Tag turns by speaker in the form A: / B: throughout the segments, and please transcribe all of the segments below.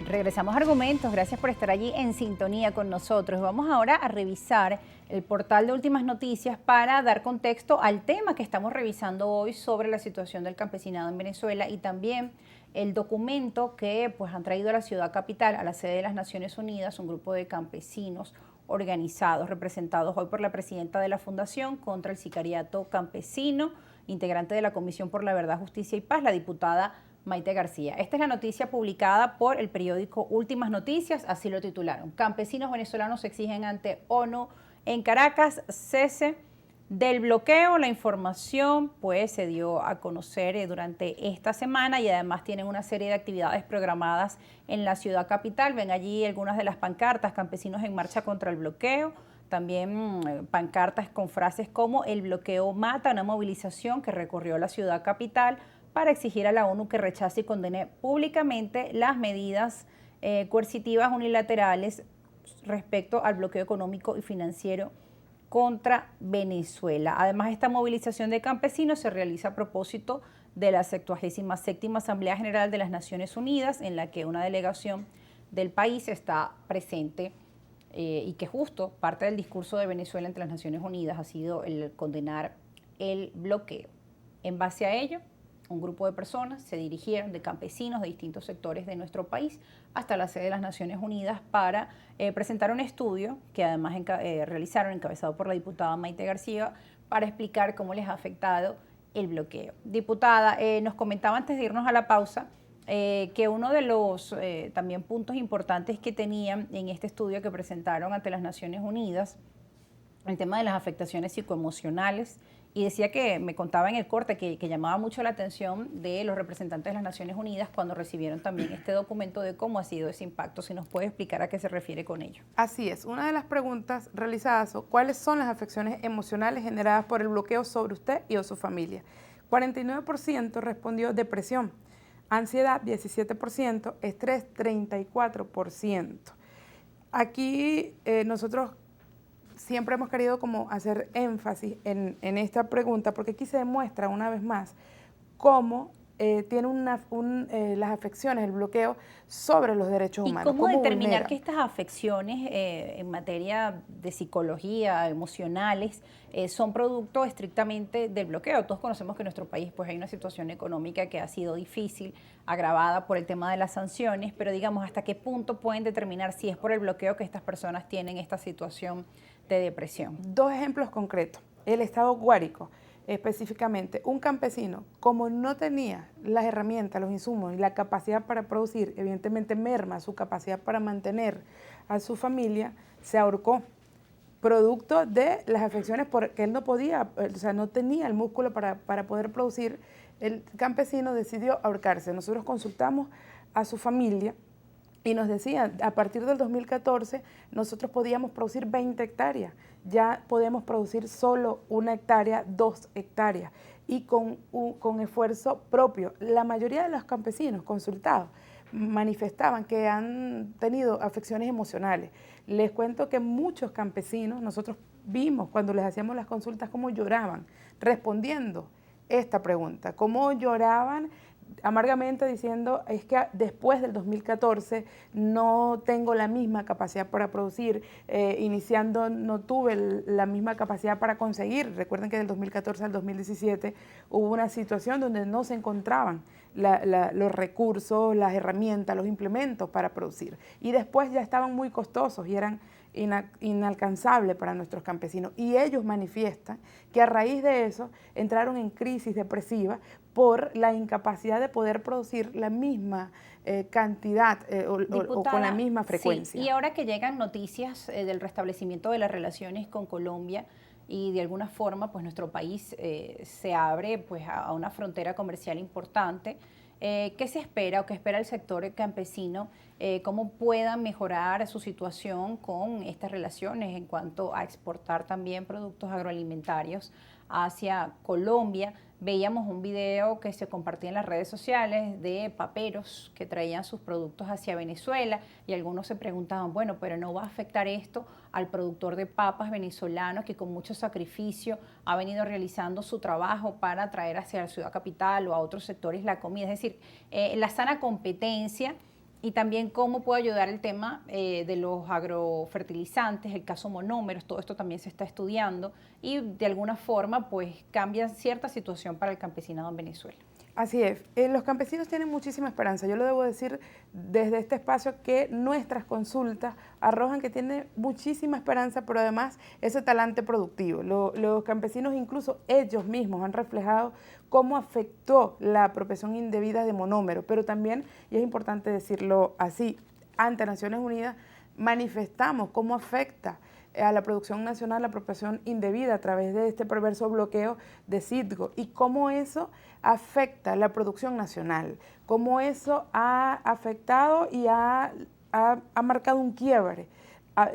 A: Regresamos a Argumentos, gracias por estar allí en sintonía con nosotros. Vamos ahora a revisar el portal de Últimas Noticias para dar contexto al tema que estamos revisando hoy sobre la situación del campesinado en Venezuela y también el documento que pues han traído a la ciudad capital, a la sede de las Naciones Unidas, un grupo de campesinos organizados, representados hoy por la presidenta de la Fundación contra el Sicariato Campesino, integrante de la Comisión por la Verdad, Justicia y Paz, la diputada Maite García. Esta es la noticia publicada por el periódico Últimas Noticias, así lo titularon. Campesinos venezolanos exigen ante ONU en Caracas cese del bloqueo. La información pues se dio a conocer durante esta semana y además tienen una serie de actividades programadas en la ciudad capital. Ven allí algunas de las pancartas, campesinos en marcha contra el bloqueo. También pancartas con frases como el bloqueo mata, una movilización que recorrió la ciudad capital para exigir a la ONU que rechace y condene públicamente las medidas coercitivas unilaterales respecto al bloqueo económico y financiero contra Venezuela. Además, esta movilización de campesinos se realiza a propósito de la 77ª Asamblea General de las Naciones Unidas, en la que una delegación del país está presente y que justo parte del discurso de Venezuela ante las Naciones Unidas ha sido el condenar el bloqueo. En base a ello, un grupo de personas se dirigieron, de campesinos de distintos sectores de nuestro país, hasta la sede de las Naciones Unidas para presentar un estudio que además realizaron, encabezado por la diputada Maite García, para explicar cómo les ha afectado el bloqueo. Diputada, nos comentaba antes de irnos a la pausa que uno de los también puntos importantes que tenían en este estudio que presentaron ante las Naciones Unidas, el tema de las afectaciones psicoemocionales, y decía que, me contaba en el corte, que llamaba mucho la atención de los representantes de las Naciones Unidas cuando recibieron también este documento de cómo ha sido ese impacto. Si nos puede explicar a qué se refiere con ello.
B: Así es, una de las preguntas realizadas son ¿cuáles son las afecciones emocionales generadas por el bloqueo sobre usted y o su familia? 49% respondió depresión, ansiedad 17%, estrés 34%. Aquí nosotros siempre hemos querido como hacer énfasis en esta pregunta porque aquí se demuestra una vez más cómo tiene las afecciones, el bloqueo sobre los derechos humanos.
A: ¿Y cómo determinar que estas afecciones en materia de psicología, emocionales, son producto estrictamente del bloqueo? Todos conocemos que en nuestro país pues hay una situación económica que ha sido difícil, agravada por el tema de las sanciones, pero digamos, ¿hasta qué punto pueden determinar si es por el bloqueo que estas personas tienen esta situación de depresión?
B: Dos ejemplos concretos. El estado Guárico. Específicamente, un campesino, como no tenía las herramientas, los insumos y la capacidad para producir, evidentemente merma su capacidad para mantener a su familia, se ahorcó, producto de las afecciones porque él no podía, o sea, no tenía el músculo para poder producir. El campesino decidió ahorcarse. Nosotros consultamos a su familia y nos decían, a partir del 2014, nosotros podíamos producir 20 hectáreas. Ya podemos producir solo 1 hectárea, 2 hectáreas, y con esfuerzo propio. La mayoría de los campesinos consultados manifestaban que han tenido afecciones emocionales. Les cuento que muchos campesinos, nosotros vimos cuando les hacíamos las consultas cómo lloraban respondiendo esta pregunta, cómo lloraban amargamente diciendo es que después del 2014 no tengo la misma capacidad para producir, iniciando no tuve la misma capacidad para conseguir. Recuerden que del 2014 al 2017 hubo una situación donde no se encontraban los recursos, las herramientas, los implementos para producir, y después ya estaban muy costosos y eran inalcanzable para nuestros campesinos, y ellos manifiestan que a raíz de eso entraron en crisis depresiva por la incapacidad de poder producir la misma cantidad o con la misma frecuencia.
A: Sí, y ahora que llegan noticias del restablecimiento de las relaciones con Colombia y de alguna forma pues nuestro país se abre pues a una frontera comercial importante, ¿qué se espera o qué espera el sector campesino? ¿Cómo puedan mejorar su situación con estas relaciones en cuanto a exportar también productos agroalimentarios hacia Colombia? Veíamos un video que se compartía en las redes sociales de paperos que traían sus productos hacia Venezuela y algunos se preguntaban, bueno, pero ¿no va a afectar esto al productor de papas venezolano que con mucho sacrificio ha venido realizando su trabajo para traer hacia la ciudad capital o a otros sectores la comida? Es decir, la sana competencia Y también cómo puede ayudar el tema de los agrofertilizantes, el caso monómeros, todo esto también se está estudiando y de alguna forma pues cambia cierta situación para el campesinado en Venezuela.
B: Así es, los campesinos tienen muchísima esperanza. Yo lo debo decir desde este espacio que nuestras consultas arrojan que tiene muchísima esperanza, pero además ese talante productivo. Los campesinos, incluso ellos mismos, han reflejado cómo afectó la apropiación indebida de monómeros, pero también, y es importante decirlo así, ante Naciones Unidas manifestamos cómo afecta a la producción nacional la apropiación indebida a través de este perverso bloqueo de Citgo y cómo eso afecta la producción nacional, cómo eso ha afectado y ha marcado un quiebre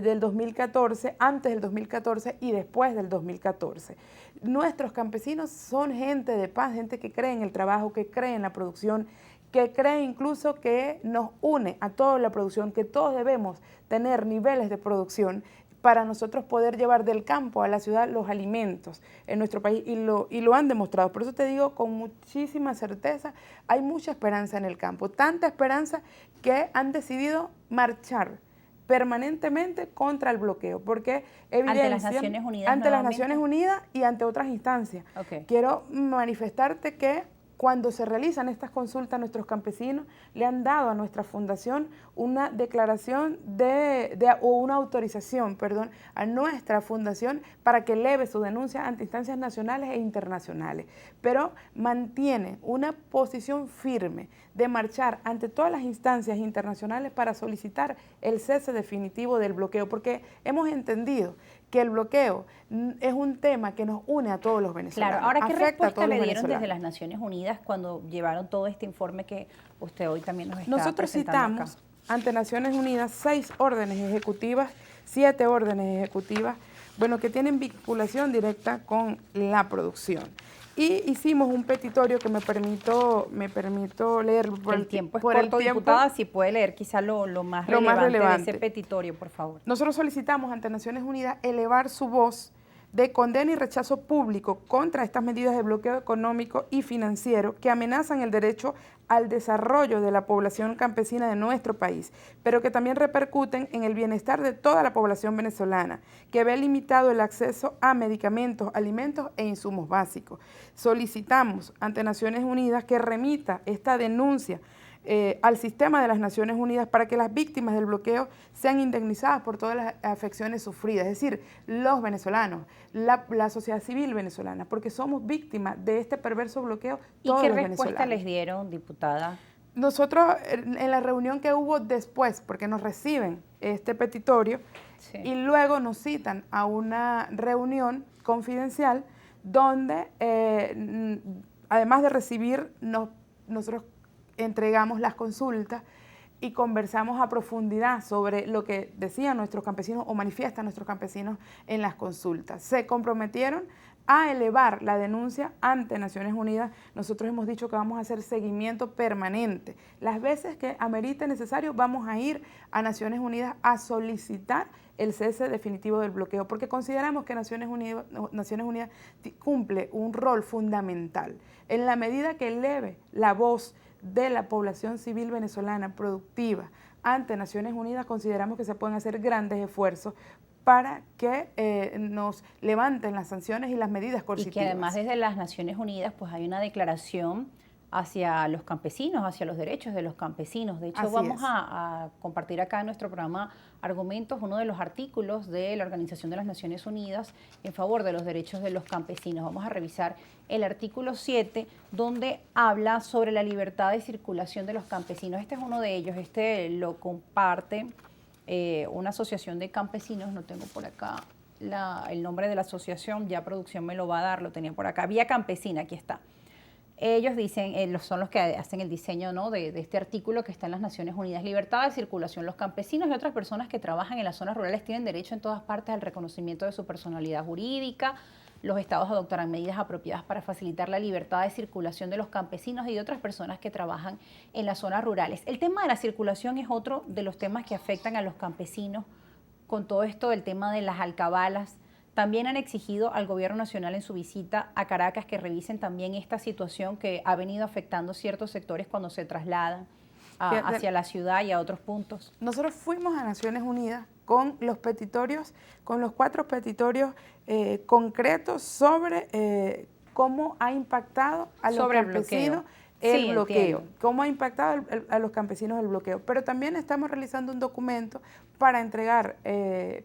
B: del 2014, antes del 2014 y después del 2014. Nuestros campesinos son gente de paz, gente que cree en el trabajo, que cree en la producción, que cree incluso que nos une a toda la producción, que todos debemos tener niveles de producción para nosotros poder llevar del campo a la ciudad los alimentos en nuestro país y lo han demostrado. Por eso te digo con muchísima certeza, hay mucha esperanza en el campo, tanta esperanza que han decidido marchar permanentemente contra el bloqueo, porque
A: ante las Naciones Unidas,
B: ante las Naciones Unidas y ante otras instancias.
A: Okay.
B: Quiero manifestarte que cuando se realizan estas consultas, nuestros campesinos le han dado a nuestra fundación una declaración o una autorización, perdón, a nuestra fundación para que eleve su denuncia ante instancias nacionales e internacionales. Pero mantiene una posición firme de marchar ante todas las instancias internacionales para solicitar el cese definitivo del bloqueo, porque hemos entendido que el bloqueo es un tema que nos une a todos los venezolanos.
A: Claro, ahora, ¿qué respuesta le dieron desde las Naciones Unidas cuando llevaron todo este informe que usted hoy también nos está
B: Nosotros
A: presentando
B: citamos
A: acá?
B: Ante Naciones Unidas 6 órdenes ejecutivas, 7 órdenes ejecutivas, bueno, que tienen vinculación directa con la producción. Y hicimos un petitorio que me permito leer
A: por el tiempo. Es corto, diputada, si puede leer quizá lo más relevante de ese petitorio, por favor.
B: Nosotros solicitamos ante Naciones Unidas elevar su voz de condena y rechazo público contra estas medidas de bloqueo económico y financiero que amenazan el derecho al desarrollo de la población campesina de nuestro país, pero que también repercuten en el bienestar de toda la población venezolana, que ve limitado el acceso a medicamentos, alimentos e insumos básicos. Solicitamos ante Naciones Unidas que remita esta denuncia al sistema de las Naciones Unidas para que las víctimas del bloqueo sean indemnizadas por todas las afecciones sufridas, es decir, los venezolanos, la sociedad civil venezolana, porque somos víctimas de este perverso bloqueo todos los venezolanos.
A: ¿Y qué respuesta les dieron, diputada?
B: Nosotros en la reunión que hubo después, porque nos reciben este petitorio, sí, y luego nos citan a una reunión confidencial donde además de recibir, nosotros entregamos las consultas y conversamos a profundidad sobre lo que decían nuestros campesinos o manifiestan nuestros campesinos en las consultas. Se comprometieron a elevar la denuncia ante Naciones Unidas. Nosotros hemos dicho que vamos a hacer seguimiento permanente. Las veces que amerite necesario vamos a ir a Naciones Unidas a solicitar el cese definitivo del bloqueo, porque consideramos que Naciones Unidas cumple un rol fundamental en la medida que eleve la voz de la población civil venezolana productiva ante Naciones Unidas. Consideramos que se pueden hacer grandes esfuerzos para que nos levanten las sanciones y las medidas coercitivas.
A: Y que además desde las Naciones Unidas pues hay una declaración hacia los campesinos, hacia los derechos de los campesinos. De hecho,
B: así
A: vamos a compartir acá en nuestro programa Argumentos, uno de los artículos de la Organización de las Naciones Unidas en favor de los derechos de los campesinos. Vamos a revisar el artículo 7, donde habla sobre la libertad de circulación de los campesinos. Este es uno de ellos, este lo comparte una asociación de campesinos, no tengo por acá el nombre de la asociación, ya producción me lo va a dar, lo tenía por acá, Vía Campesina, aquí está. Ellos dicen, son los que hacen el diseño, ¿no?, de este artículo que está en las Naciones Unidas. Libertad de circulación. Los campesinos y otras personas que trabajan en las zonas rurales tienen derecho en todas partes al reconocimiento de su personalidad jurídica. Los estados adoptarán medidas apropiadas para facilitar la libertad de circulación de los campesinos y de otras personas que trabajan en las zonas rurales. El tema de la circulación es otro de los temas que afectan a los campesinos con todo esto del tema de las alcabalas. También han exigido al gobierno nacional en su visita a Caracas que revisen también esta situación que ha venido afectando ciertos sectores cuando se trasladan. hacia la ciudad y a otros puntos?
B: Nosotros fuimos a Naciones Unidas con los petitorios, con los 4 petitorios concretos sobre cómo ha impactado a los campesinos el bloqueo, cómo ha impactado a los campesinos el bloqueo. Pero también estamos realizando un documento para entregar,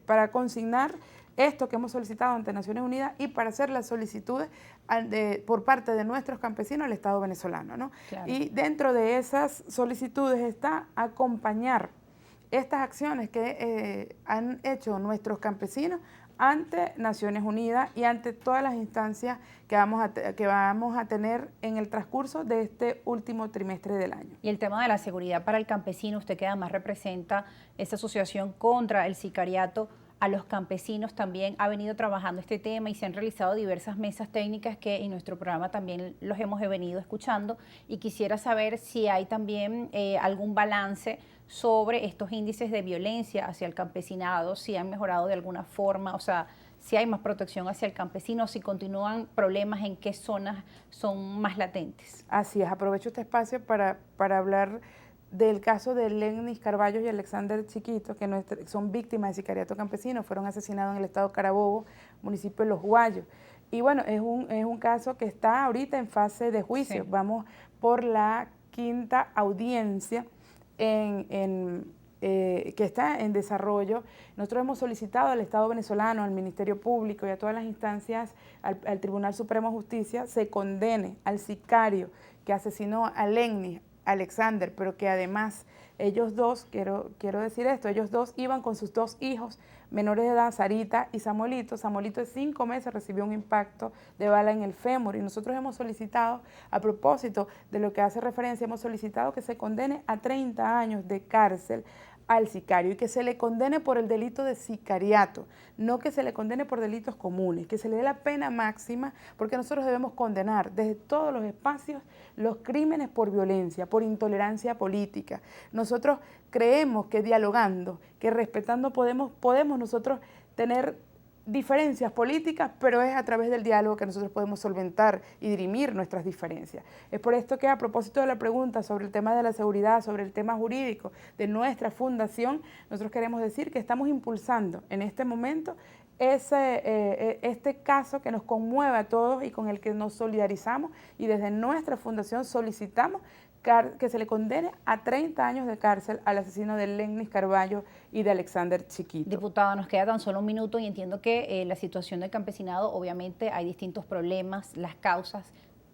B: para consignar esto que hemos solicitado ante Naciones Unidas y para hacer las solicitudes por parte de nuestros campesinos al Estado venezolano, ¿no? Claro. Y dentro de esas solicitudes está acompañar estas acciones que han hecho nuestros campesinos ante Naciones Unidas y ante todas las instancias que vamos a tener en el transcurso de este último trimestre del año.
A: Y el tema de la seguridad para el campesino, usted que además representa esa asociación contra el sicariato a los campesinos, también ha venido trabajando este tema y se han realizado diversas mesas técnicas que en nuestro programa también los hemos venido escuchando, y quisiera saber si hay también algún balance sobre estos índices de violencia hacia el campesinado, si han mejorado de alguna forma, o sea, si hay más protección hacia el campesino, si continúan problemas, en qué zonas son más latentes.
B: Así es, aprovecho este espacio para hablar del caso de Lennis Carballo y Alexander Chiquito, que son víctimas de sicariato campesino, fueron asesinados en el estado Carabobo, municipio de Los Guayos. Y bueno, es un caso que está ahorita en fase de juicio. Sí. Vamos por la 5ª audiencia que está en desarrollo. Nosotros hemos solicitado al Estado venezolano, al Ministerio Público y a todas las instancias, al Tribunal Supremo de Justicia, se condene al sicario que asesinó a Lennis, Alexander, pero que además ellos dos, quiero decir esto, ellos dos iban con sus 2 hijos menores de edad, Sarita y Samuelito. Samuelito de 5 meses recibió un impacto de bala en el fémur y nosotros hemos solicitado, a propósito de lo que hace referencia, hemos solicitado que se condene a 30 años de cárcel al sicario y que se le condene por el delito de sicariato, no que se le condene por delitos comunes, que se le dé la pena máxima, porque nosotros debemos condenar desde todos los espacios los crímenes por violencia, por intolerancia política. Nosotros creemos que dialogando, que respetando podemos nosotros tener diferencias políticas, pero es a través del diálogo que nosotros podemos solventar y dirimir nuestras diferencias. Es por esto que, a propósito de la pregunta sobre el tema de la seguridad, sobre el tema jurídico de nuestra fundación, nosotros queremos decir que estamos impulsando en este momento este caso que nos conmueve a todos y con el que nos solidarizamos, y desde nuestra fundación solicitamos que se le condene a 30 años de cárcel al asesino de Lennis Carballo y de Alexander Chiquito.
A: Diputada, nos queda tan solo un minuto y entiendo que la situación del campesinado, obviamente hay distintos problemas, las causas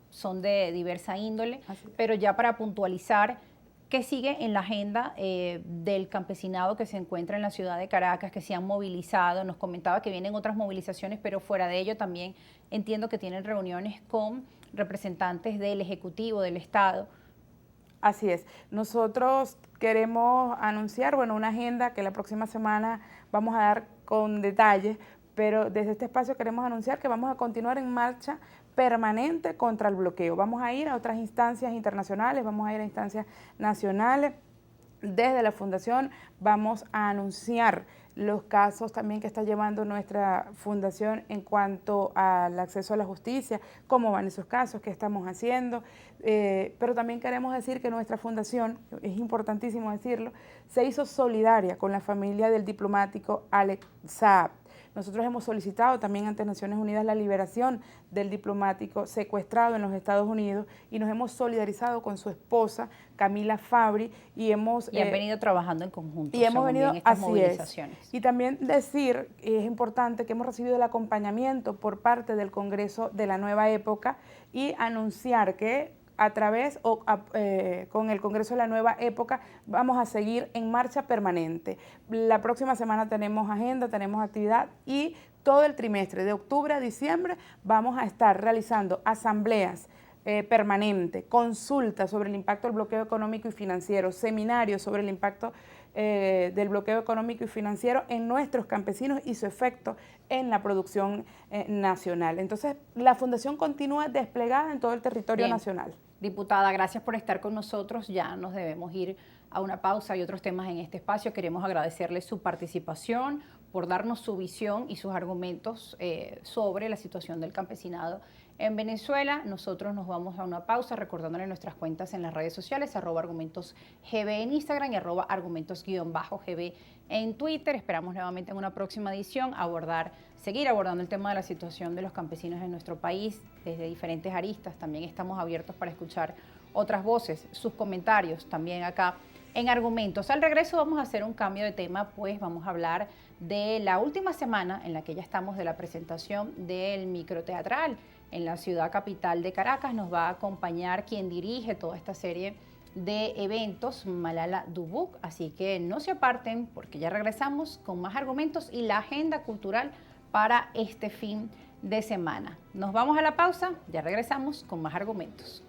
A: son de diversa índole, pero ya para puntualizar, ¿qué sigue en la agenda del campesinado que se encuentra en la ciudad de Caracas, que se han movilizado? Nos comentaba que vienen otras movilizaciones, pero fuera de ello también entiendo que tienen reuniones con representantes del Ejecutivo, del Estado.
B: Así es. Nosotros queremos anunciar, una agenda que la próxima semana vamos a dar con detalles, pero desde este espacio queremos anunciar que vamos a continuar en marcha permanente contra el bloqueo. Vamos a ir a otras instancias internacionales, vamos a ir a instancias nacionales. Desde la Fundación vamos a anunciar los casos también que está llevando nuestra fundación en cuanto al acceso a la justicia, cómo van esos casos, qué estamos haciendo, pero también queremos decir que nuestra fundación, es importantísimo decirlo, se hizo solidaria con la familia del diplomático Alex Saab. Nosotros hemos solicitado también ante Naciones Unidas la liberación del diplomático secuestrado en los Estados Unidos y nos hemos solidarizado con su esposa, Camila Fabri, y han
A: venido trabajando en conjunto.
B: Y hemos venido,
A: en estas
B: así
A: movilizaciones.
B: Es. Y también decir, y es importante, que hemos recibido el acompañamiento por parte del Congreso de la Nueva Época y anunciar que a través con el Congreso de la Nueva Época vamos a seguir en marcha permanente. La próxima semana tenemos agenda, tenemos actividad y todo el trimestre, de octubre a diciembre, vamos a estar realizando asambleas permanentes, consultas sobre el impacto del bloqueo económico y financiero, seminarios sobre el impacto del bloqueo económico y financiero en nuestros campesinos y su efecto en la producción nacional. Entonces, la Fundación continúa desplegada en todo el territorio nacional.
A: Diputada, gracias por estar con nosotros. Ya nos debemos ir a una pausa y otros temas en este espacio. Queremos agradecerle su participación, por darnos su visión y sus argumentos sobre la situación del campesinado en Venezuela. Nosotros nos vamos a una pausa recordándole nuestras cuentas en las redes sociales, @argumentosgb en Instagram y @argumentos_gb en Twitter. Esperamos nuevamente en una próxima edición seguir abordando el tema de la situación de los campesinos en nuestro país desde diferentes aristas. También estamos abiertos para escuchar otras voces, sus comentarios también acá en Argumentos. Al regreso vamos a hacer un cambio de tema, pues vamos a hablar de la última semana en la que ya estamos de la presentación del microteatral en la ciudad capital de Caracas. Nos va a acompañar quien dirige toda esta serie de eventos, Malala Dubuk, así que no se aparten porque ya regresamos con más argumentos y la agenda cultural para este fin de semana. Nos vamos a la pausa, ya regresamos con más argumentos.